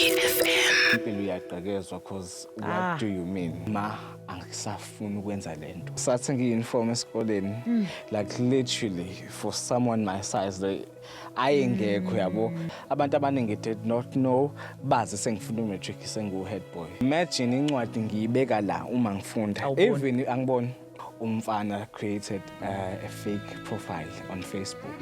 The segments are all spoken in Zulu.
FM. Impilo iyaqakezwa because what do you mean? Ma angisafuni ukwenza lento. Sathi ngiyi-inform esikoleni like literally for someone my size ayengekho yabo. Abantu abaningi did not know bazi sengifunda umatric sengu-head boy. Imagine incwadi ngiyibeka la uma ngifunda. Even angiboni umfana created a fake profile on Facebook.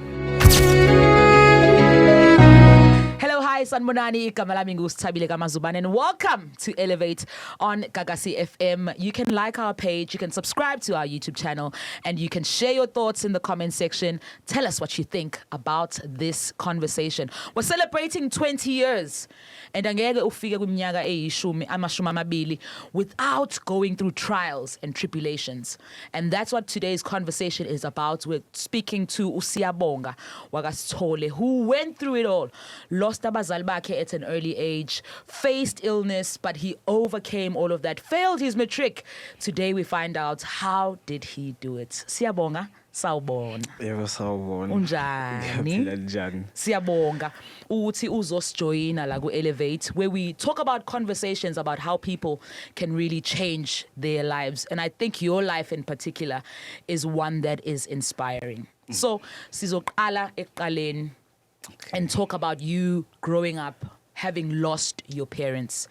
Hello, hi, Sanbonani, igama lami nguSithabile Kamazubane, and welcome to Elevate on Gagasi FM. You can like our page, you can subscribe to our YouTube channel, and you can share your thoughts in the comment section. Tell us what you think about this conversation. We're celebrating 20 years, and angeke ufike kwiminyaka amashumi amabili without going through trials and tribulations. And that's what today's conversation is about. We're speaking to uSiyabonga Wakasithole, who went through it all. Lost abazali bakhe at an early age, faced illness, but he overcame all of that, failed his matric. Today we find out how did he do it. Siyabonga, sawubona. Yebo sawubona. Unjani? Siyabonga ukuthi uzosijoyina la ku Elevate, where we talk about conversations about how people can really change their lives, and I think your life in particular is one that is inspiring. So sizoqala ekuqaleni and talk about you growing up, having lost your parents.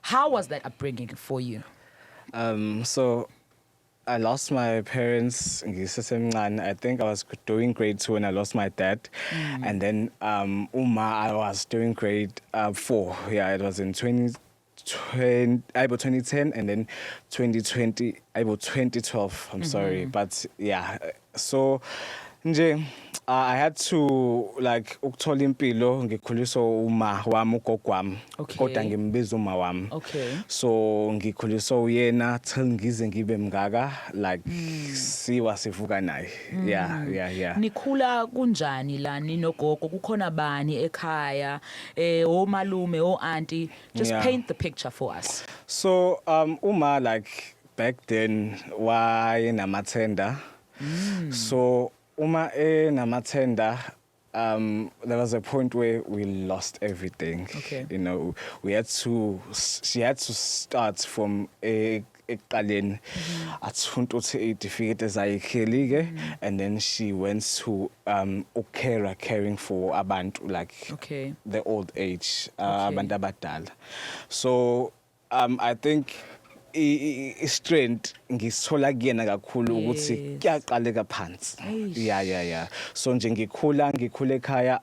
How was that upbringing for you? So I lost my parents. I think I was doing grade 2 when I lost my dad. And then I was doing grade 4. Yeah, it was in 2010 and then 2012. I'm sorry. But yeah, so I had to like ukuthola impilo ngikhuliswa uma wami ugogo wami kodwa ngimbiza uma wami. So ngikhuliswa uyena till ngize ngibe mngaka like siwa sivuka naye. Yeah. Nikhula kunjani la ninogogo? Kukhona bani ekhaya? Omalume, auntie? Just paint the picture for us. So uma like back then wayenamathenda. So uma namathenda, there was a point where we lost everything. You know, she had to start from eqaleni athunta ukuthi idificate ezayikheli and then she went to caring for abantu like the old age, abantu abadala. So I think strength ngisithola kuyena kakhulu ukuthi kuyaqaleka phansi. Yeah. So nje ngikhule ekhaya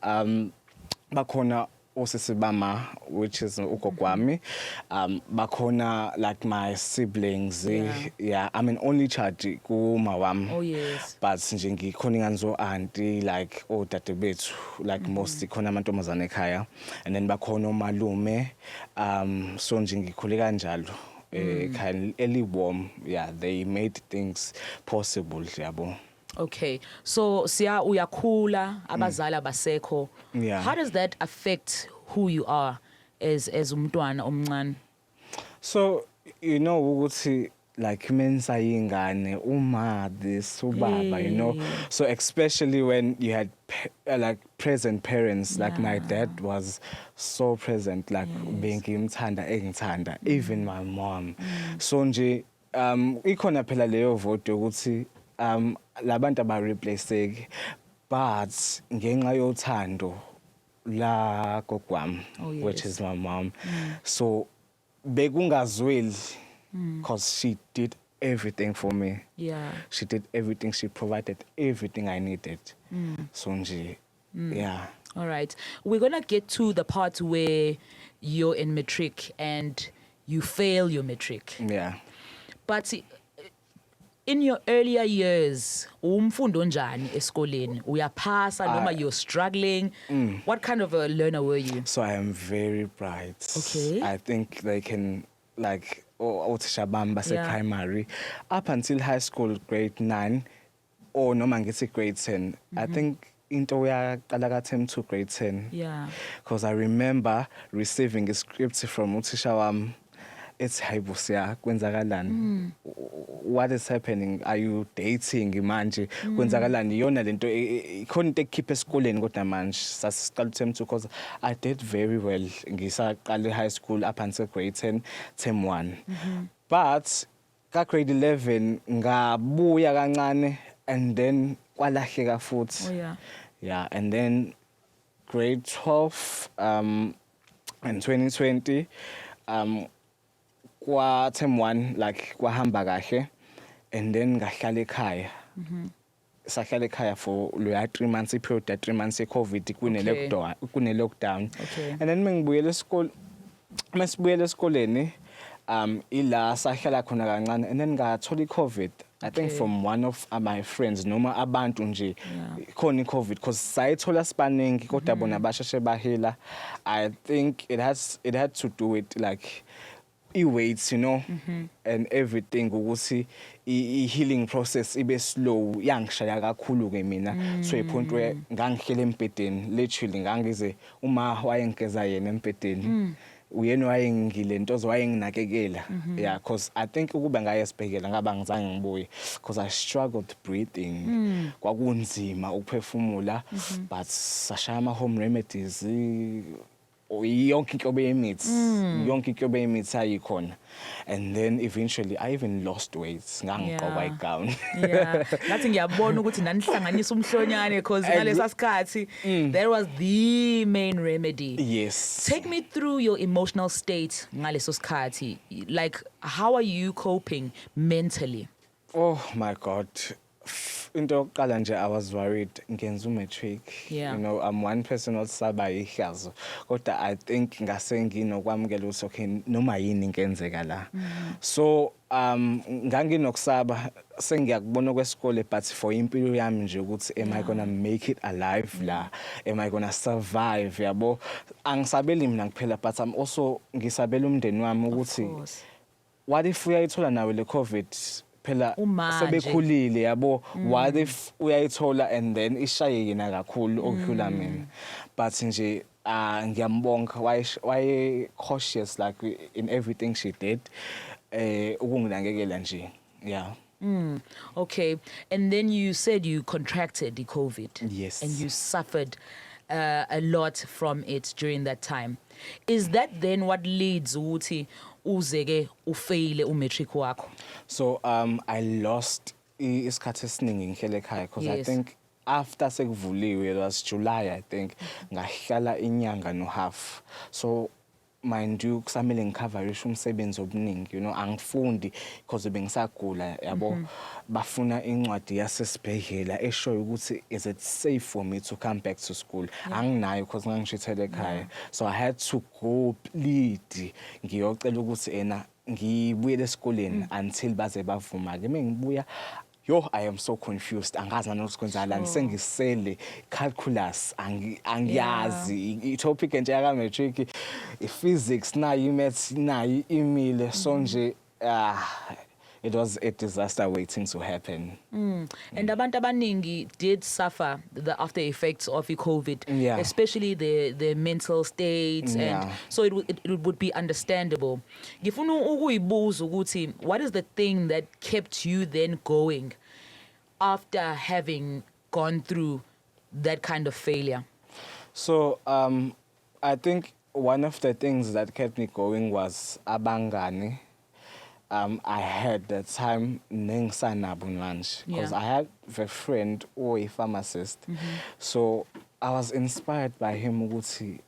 bakhona osisi bama, which is ugogo wami, bakhona like my siblings. Yeah, I'm an only child kuma wami. But nje ngikhona ingane auntie like odade bethu like most khona amantombazane ekhaya, and then bakhona omalume. So nje ngikhule kanjalo. Kind of warm, they made things possible, yabo. Okay, so siya uyakhula abazali abasekho. How does that affect who you are as umntwana omncane? So you know ukuthi like mensa yingane uma this ubaba, you know, so especially when you had like present parents, like my dad was so present, like bengimthanda engithanda, even my mom. So nje ikhona phela leyo vote ukuthi labantu abareplaceke, but ngenxa yothando la gogwami, which is my mom. So bekungazweli because she did everything for me. She did everything. She provided everything I needed. So yeah. All right. We're going to get to the part where you're in matric and you fail your matric. Yeah. But in your earlier years, umfundo njani esikoleni? Uyaphasa noma you're struggling? What kind of a learner were you? So I am very bright. I think they can like Shabamba primary up until high school grade 9 or noma ngithi grade 10. I think into uyaqala ka-10 to grade 10. Because I remember receiving a script from uthisha wami it's hayibo siya kwenzakalani, what is happening, are you dating manje, kwenzakalani, iyona lento ikhona into ekukhipha esikoleni kodwa manje sasiqala term 2 because I did very well ngisaqala high school up until grade 10 term 1. But ka grade 11 ngabuya kancane and then kwalahleka futhi. Oh yeah. Yeah, and then grade 12 in 2020 kwa term 1 like kwahamba kahle and then ngahlala ekhaya. Sahlala ekhaya for loya 3 months period, 3 months eCovid kune lockdown. Okay. And then mengibuyela esikole, masibuyela esikoleni ila sahlala khona kancane and then ngathola iCovid. I think from one of my friends noma abantu nje khona iCovid because sayithola sibaningi kodwa bona basheshe bahela. I think it had to do with like weights, you know, and everything ukuthi healing process ibe slow yangishaya kakhulu ke mina so a point where ngangihlela embedeni literally ngangize uma wayengigeza yena embedeni uyena wayengilento wayenginakekela yeah because I think ukuba ngayesibhekela ngaba ngizange ngibuye because I struggled breathing kwakunzima ukuphefumula but sashaya ama home remedies yonke inhlobo yemithi ayikhona and then eventually I even lost weight ngangiqoka igown. Yeah, ngathi ngiyabona ukuthi nanihlanganisa umhlonyane because ngalesa sikhathi there was the main remedy. Yes. Take me through your emotional state ngaleso sikhathi, like how are you coping mentally? Oh my God. Into yokuqala nje I was worried ngenza umatric. Yeah. You know, I'm one person osaba ihlazo kodwa I think ngase nginokwamukela ukuthi okay noma yini ngenzeka la. So nganginokusaba sengiyakubona kwesikole but for impilo yami nje ukuthi am I gonna make it alive la, am I gonna survive, yabo angisabeli mina kuphela but I'm also ngisabela umndeni wami ukuthi what if uyayithola nawe le COVID phela sebekhulile yabo, what if uyayithola and then ishaye yena kakhulu okudlula mina. But nje ngiyambonga why cautious like in everything she did ukunginakekela nje. Yeah. Okay, and then you said you contracted the COVID. Yes. And you suffered a lot from it during that time. Is that then what leads ukuthi uzeke ufaile umatric wakho? So I lost isikhathi esiningi ngihlele ekhaya because I think after sekuvuliwe it was July I think ngahlala inyanga no half. So mind you kusamele ngikavarishe umsebenzi obuningi, you know, angifundi because bengisagula yabo, bafuna incwadi yasesibhedlela eshoyo ukuthi is it safe for me to come back to school. Anginayo because ngangishithele ekhaya. So I had to go plead ngiyocela ukuthi ngibuyele esikoleni until baze bavuma ke. Mengibuya I am so confused. Angazi nanokuthi kwenzalani, sengisele calculus angiyazi itopic nje yaka matric, physics nayo maths nayo imile so nje it was a disaster waiting to happen. And abantu abaningi did suffer the after effects of COVID, especially the mental states, and so it would be understandable. Ngifuna ukuyibuza ukuthi what is the thing that kept you then going after having gone through that kind of failure? So I think one of the things that kept me going was abangani. I had that time because I had a friend or a pharmacist. So I was inspired by him ukuthi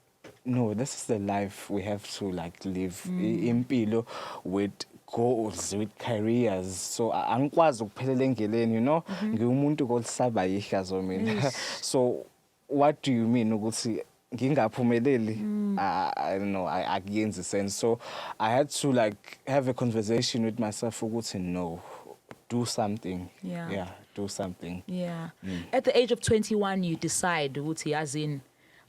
no, this is the life we have to like live impilo with goals, with careers. So angikwazi ukuphelela engeleni, you know, ngiwumuntu olisaba ihlazo mina. So what do you mean ukuthi ngingaphumeleli? I don't know, akuyenzi sense. So I had to like have a conversation with myself ukuthi no, do something. Yeah, do something. Yeah. At the age of 21 you decide ukuthi yazini,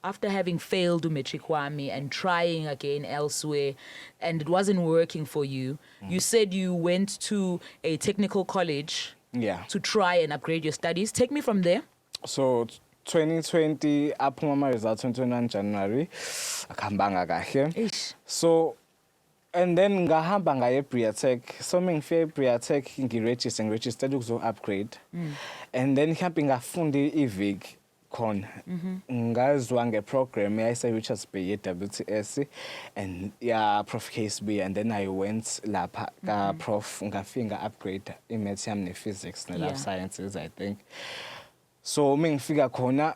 after having failed umatric wami and trying again elsewhere and it wasn't working for you, you said you went to a technical college to try and upgrade your studies. Take me from there. So 2020 aphuma ama results 21 January akahambanga kahle. So and then ngahamba ngaye Briatech. So mengifike Briatech ngiregistered ukuzo-upgrade. And then mhlawumbe ngafunda iviki khona. Ngazwa ngeprogram yayise-Richards Bay ye-WTS and Prof KSB, and then I went lapha ka-Prof ngafika nga-upgrade i-maths yami ne-physics ne-life sciences, I think. So mengifika khona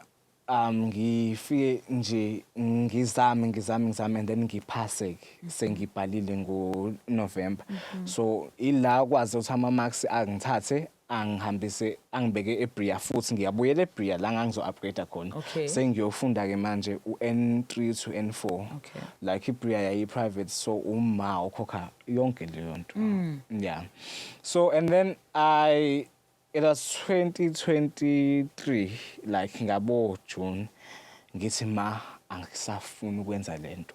ngifike nje ngizame and then ngiphase sengibhalile ngoNovember. So ila kwazi ukuthi ama-marks angithathe angihambise angibeke eBria futhi ngiyabuyela eBria la ngangizo-upgrade khona. Sengiyofunda ke manje u-N3 to N4. Like iBria yayi-private, so uma ukhokha yonke leyo nto. Yeah. So and then it was 2023, like ngabo June, ngithi ma angisafuni ukwenza lento.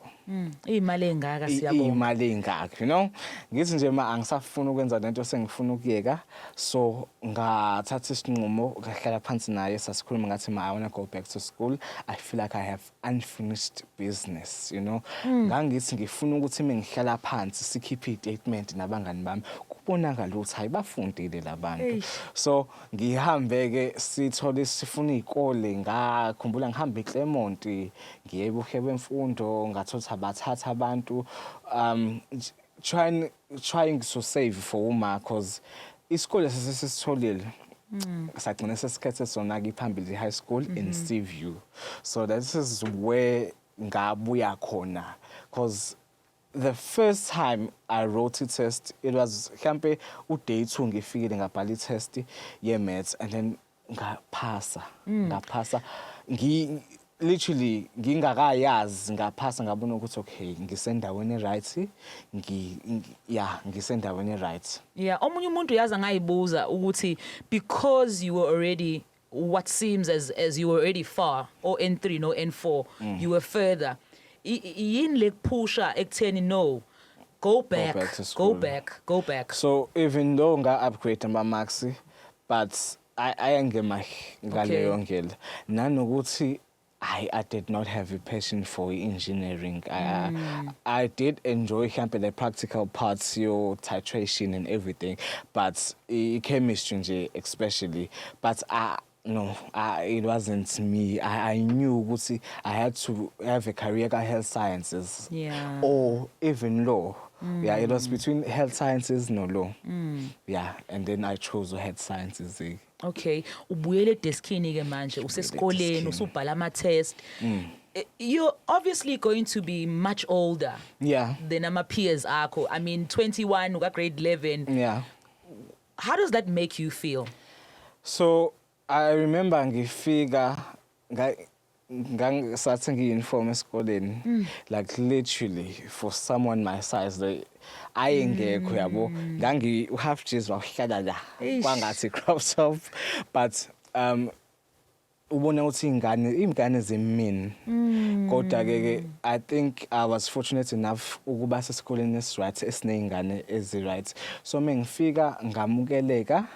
Imali engaka siyabona. Imali engaka, you know? Ngithi nje ma angisafuni ukwenza lento sengifuna ukuyeka. So ngathatha isinqumo ngahlala phansi naye sasikhuluma ngathi ma I want to go back to school. I feel like I have unfinished business, you know? Ngangithi ngifuna ukuthi mengihlala phansi sikhiphe i-statement nabangani bami. Kubonakala ukuthi hayi bafundile labantu. So ngihambe ke sithole sifuna izikole, ngakhumbula ngihamba eClermont ngiye ebuhle bemfundo ngathola abathatha abantu trying to save for uma because isikole sesisitholile. Sagcina sesikhethe sona ke phambili high school in Seaview. So this is where ngabuya khona because the first time I wrote a test, it was mhlambe uday 2 ngifikile ngabhala i-test ye-maths and then ngaphasa. Literally ngingakayazi ngaphasa ngabona ukuthi okay ngisendaweni right ngisendaweni right. Yeah, omunye umuntu yaza ngayibuza ukuthi because you were already what seems as you were already far or N3 no N4 you were further. Yini lekuphusha ekutheni no go back go back. So even though nga-upgrade ama-marks but ayangema ngaleyo ndlela nanokuthi I did not have a passion for engineering. I did enjoy the practical parts, your titration and everything, but chemistry nje especially. But no, it wasn't me. I knew I had to have a career in health sciences or even law. Yeah, it was between health sciences no law. Yeah, and then I chose health sciences. Okay, ubuyele deskini ke manje usesikoleni usubhala ama test. You're obviously going to be much older than ama peers akho. I mean 21 uka grade 11. Yeah. How does that make you feel? So I remember ngifika sathi ngi-uniform esikoleni like literally for someone my size ayengekho yabo half jeans wahlala la kwangathi crop top but ubona ukuthi ingane zemini kodwa ke I think I was fortunate enough ukuba sesikoleni right esineyingane ezi-right so mengifika ngamukeleka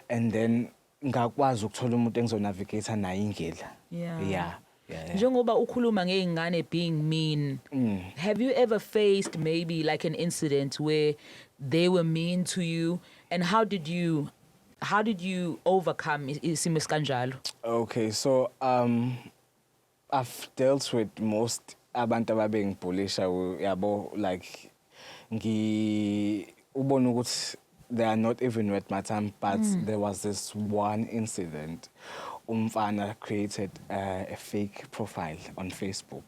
and then ngakwazi ukuthola umuntu engizonavigate naye indlela. Yeah. Njengoba ukhuluma ngeingane being mean, have you ever faced maybe like an incident where they were mean to you and how did you overcome isimo esikanjalo? Okay, so I've dealt with most abantu ababengibullisha yabo like ubona ukuthi they are not even worth my time, but there was this one incident. Umfana created a fake profile on Facebook.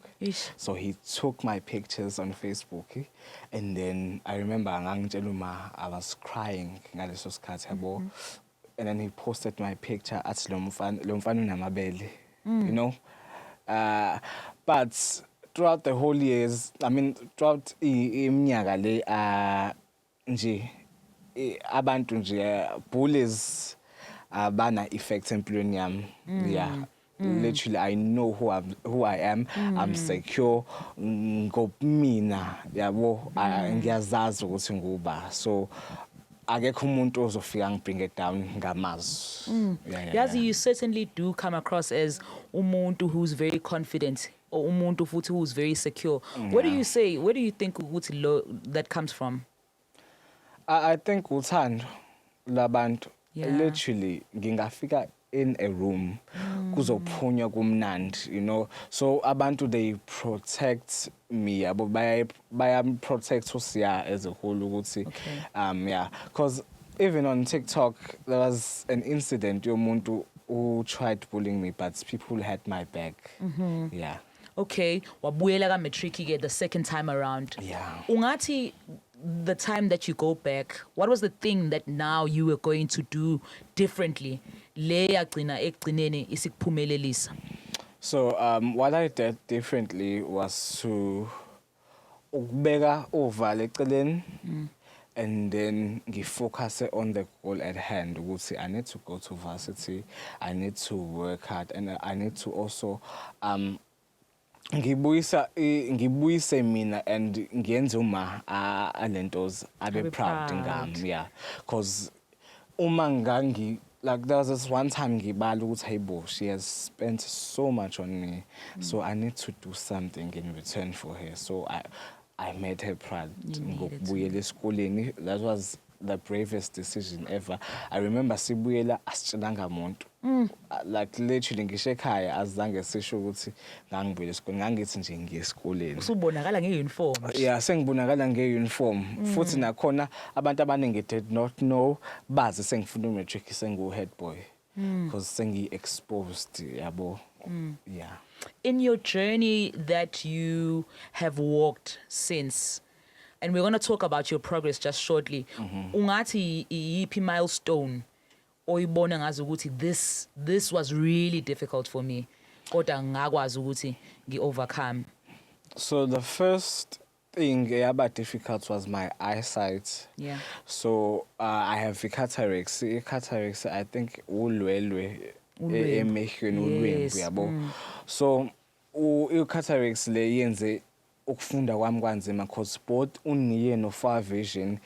So he took my pictures on Facebook and then I remember I was crying and then he posted my picture at Lomfana Namabele, you know. But throughout the whole years, I mean throughout iminyaka le nje abantu nje bullies bana effect employing yami. Yeah, literally I know who I am. I'm secure ngobumina yabo ngiyazazi ukuthi nguba so akekho umuntu ozofika ngibring it down ngamazwi. Yazi, you certainly do come across as umuntu who's very confident umuntu futhi who's very secure. Where do you think ukuthi that comes from? I think uthando labantu Yeah. literally ngingafika in a room kuzophunywa kumnandi, you know, so abantu they protect me yabo baya protect usiya as a whole ukuthi Okay. yeah, because even on TikTok there was an incident yomuntu who tried bullying me but people had my back. Yeah. Okay, wabuyela ka matric ke the second time around. Yeah. Ungathi the time that you go back, what was the thing that now you were going to do differently? Le yagcina ekugcineni isikuphumelelisa. So what I did differently was to ukubeka uvalo eceleni and then ngifocus on the goal at hand ukuthi I need to go to varsity, I need to work hard, and I need to also ngibuyise mina and ngiyenze uma alentos abe proud ngami, yeah, because uma like there was this one time ngibala ukuthi hayibo she has spent so much on me, so I need to do something in return for her, so I made her proud ngokubuyela esikoleni. That was the bravest decision ever. I remember sibuyela asitshelanga muntu, like literally ngisho ekhaya azange sisho ukuthi ngangibuyela esikoleni, ngangithi nje ngiye esikoleni. Usubonakala ngeuniform. Yeah, sengibonakala ngeuniform futhi nakhona abantu abaningi did not know bazi sengifunda matric sengu head boy because sengi exposed yabo. Yeah. In your journey that you have walked since, and we're going to talk about your progress just shortly, ungathi iyiphi milestone oyibona ngazi ukuthi this was really difficult for me kodwa ngakwazi ukuthi ngi-overcome? So the first thing about difficult was my eyesight. Yeah. So I have cataracts. Cataracts, I think ulwelwe emehlweni ulwembu yabo. So cataracts le yenze ukufunda kwami kwanzima because both uniye no far vision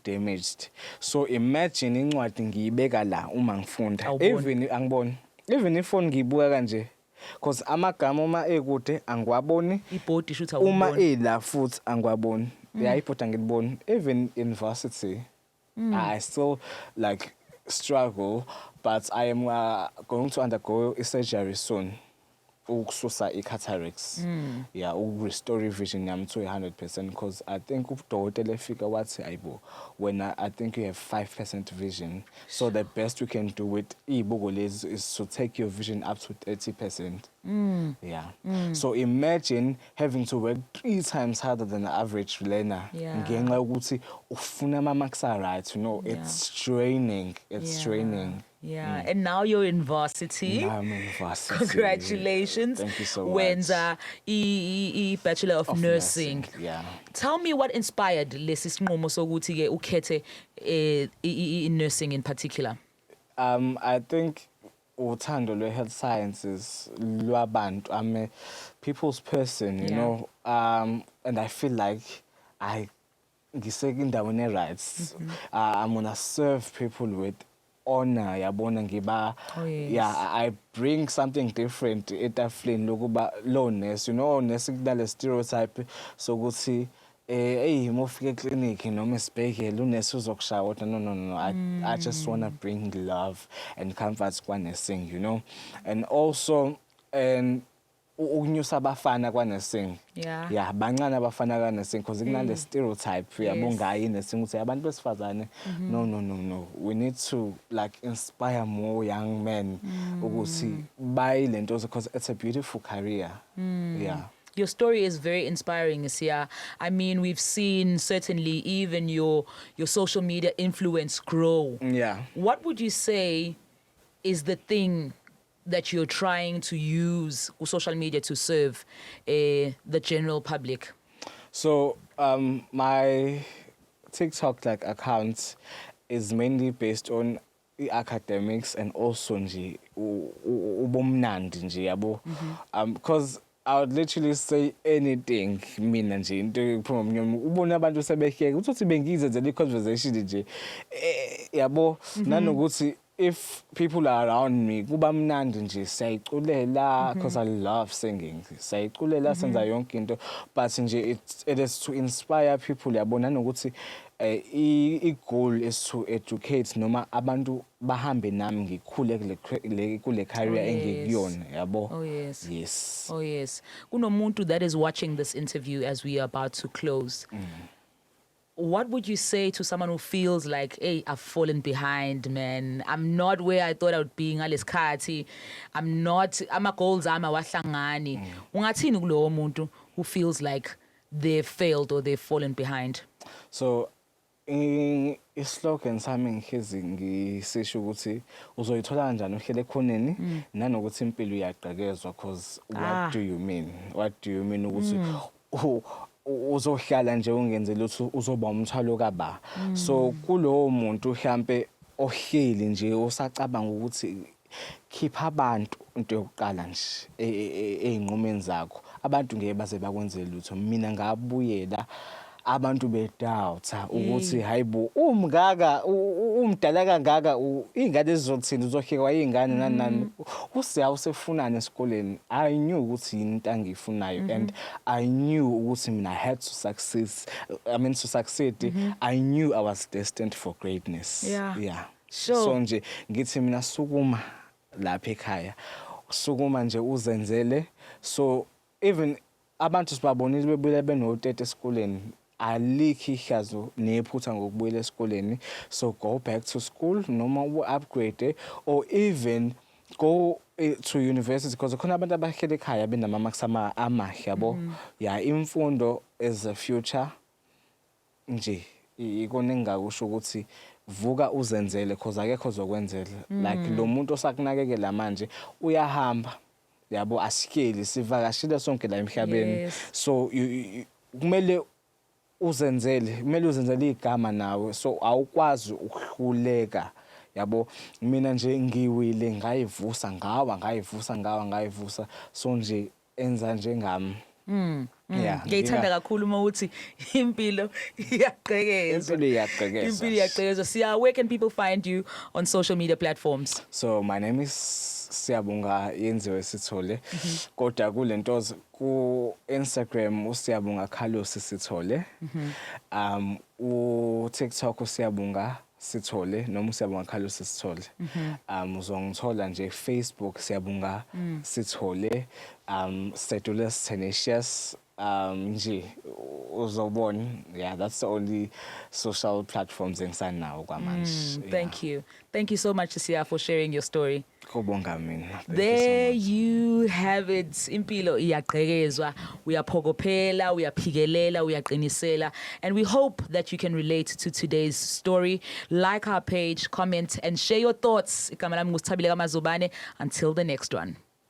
damaged. So imagine incwadi ngiyibeka la uma ngifunda, even angiboni, even ifoni ngiyibuka kanje because amagama uma ekude angiwaboni, ibhodi shutha uma ela futhi angiwaboni. Yeah, ibhodi angiliboni. Even in varsity I still like struggle, but I am going to undergo a surgery soon. Ukususa cataracts. Yeah, restore vision yami to 100% because I think udokotela efika wathi ayibo when I think you have 5% vision, so the best we can do with ibuko lezi is to take your vision up to 30%. Yeah. So imagine having to work 3 times harder than the average learner. Ngenxa ukuthi ufuna ama marks are right, you know, it's draining. It's draining. Yeah, and now you're in varsity. Now I'm in varsity. Congratulations. Thank you so much. Wenza Bachelor of Nursing. Yeah. Tell me what inspired lesi sinqumo sokuthi ke ukhethe nursing in particular. I think uthando lwe-health sciences lwabantu. I'm a people's person, you know, and I feel like ngisekindaweni e-right. I'm gonna serve people with honor, yabona ngiba. Yeah, I bring something different etafuleni lokuba lo nurse, you know, nurse kunale stereotype sokuthi hey mofike eclinic noma esibhedlela unesi uzokushaya kodwa no. I just want to bring love and comfort kwa nursing, you know, and also ukunyusa abafana kwa nursing. Yeah, bancane abafana kwa nursing because kunale stereotype yabonga nursing ukuthi abantu besifazane. No, we need to like inspire more young men ukuthi bayi lento because it's a beautiful career. Yeah. Your story is very inspiring, Sia. I mean, we've seen certainly even your social media influence grow. Yeah. What would you say is the thing that you're trying to use social media to serve the general public? So my TikTok like account is mainly based on academics and also nje ubumnandi nje yabo, because I would literally say anything mina nje into ephuma umnyomo ubona abantu sebehleka uthi bengizenzela iconversation nje yabo nanokuthi if people are around me kuba mnandi nje siyayiculela because I love singing siyayiculela senza yonke into but nje it is to inspire people yabona nokuthi i-goal is to educate noma abantu bahambe nami ngikhule kule career engikuyona yabo. Oh yes. Yes. Oh yes. Kunomuntu that is watching this interview as we are about to close. What would you say to someone who feels like, hey, I've fallen behind, man. I'm not where I thought I would be ngalesikhathi. I'm not, ama goals ami awahlangani. Ungathini kulowo muntu who feels like they've failed or they've fallen behind? So islogan sami ngihlezi ngisisho ukuthi uzoyithola kanjani uhlele ekhoneni nanokuthi impilo iyaqekezwa because what do you mean? What do you mean ukuthi uzohlala nje ungenze lutho uzoba umthwalo kaba. So kulowo muntu mhlambe ohleli nje osacabanga ukuthi khipha abantu into yokuqala nje einqumeni zakho. Abantu ngeke baze bakwenzele lutho. Mina ngabuyela abantu bedoubta ukuthi hayibo umngaka umdala kangaka ingane ezizothini uzohlekwa izingane nani usiya usefunana esikoleni. I knew ukuthi yini into angiyifunayo and I knew ukuthi mina I had to succeed. I knew I was destined for greatness. Yeah. Sure. So nje ngithi mina sukuma lapha ekhaya sukuma nje uzenzele. So even abantu sibabonile bebuye benotete esikoleni alikho ihlazo nephutha ngokubuyela esikoleni. So go back to school noma upgrade or even go to university because khona abantu abahlele ekhaya benama marks amahle yabo. Yeah, imfundo is the future nje ikona engakusho ukuthi vuka uzenzele because akekho ozokwenzela. Like lo muntu osakunakekela manje uyahamba yabo asikeli sivakashile sonke la emhlabeni. So kumele uzenzele igama nawe so awukwazi ukuhluleka yabo. Mina nje ngiwile ngayivusa ngayivusa so nje enza njengami. Yeah, ngiyithanda kakhulu uma uthi impilo iyaqekezwa. Impilo iyaqekezwa. Where can people find you on social media platforms? So my name is Siyabonga Yenziwe Sithole. Kodwa kulentozo ku Instagram uSiyabonga Carlos Sithole. U TikTok uSiyabonga Sithole noma uSiyabonga Carlos Sithole. Uzongithola nje Facebook Siyabonga Sithole. Sedulous Tenacious nje uzobona. Yeah, that's the only social platforms engisanawo kwamanje. Thank you so much Siya for sharing your story. Kubonga mina. There you have it. Impilo iyaqekezwa, uyaphokophela, uyaphikelela, uyaqinisela, and we hope that you can relate to today's story. Like our page, comment and share your thoughts. Igama lami nguSithabile kaMazubane. Until the next one.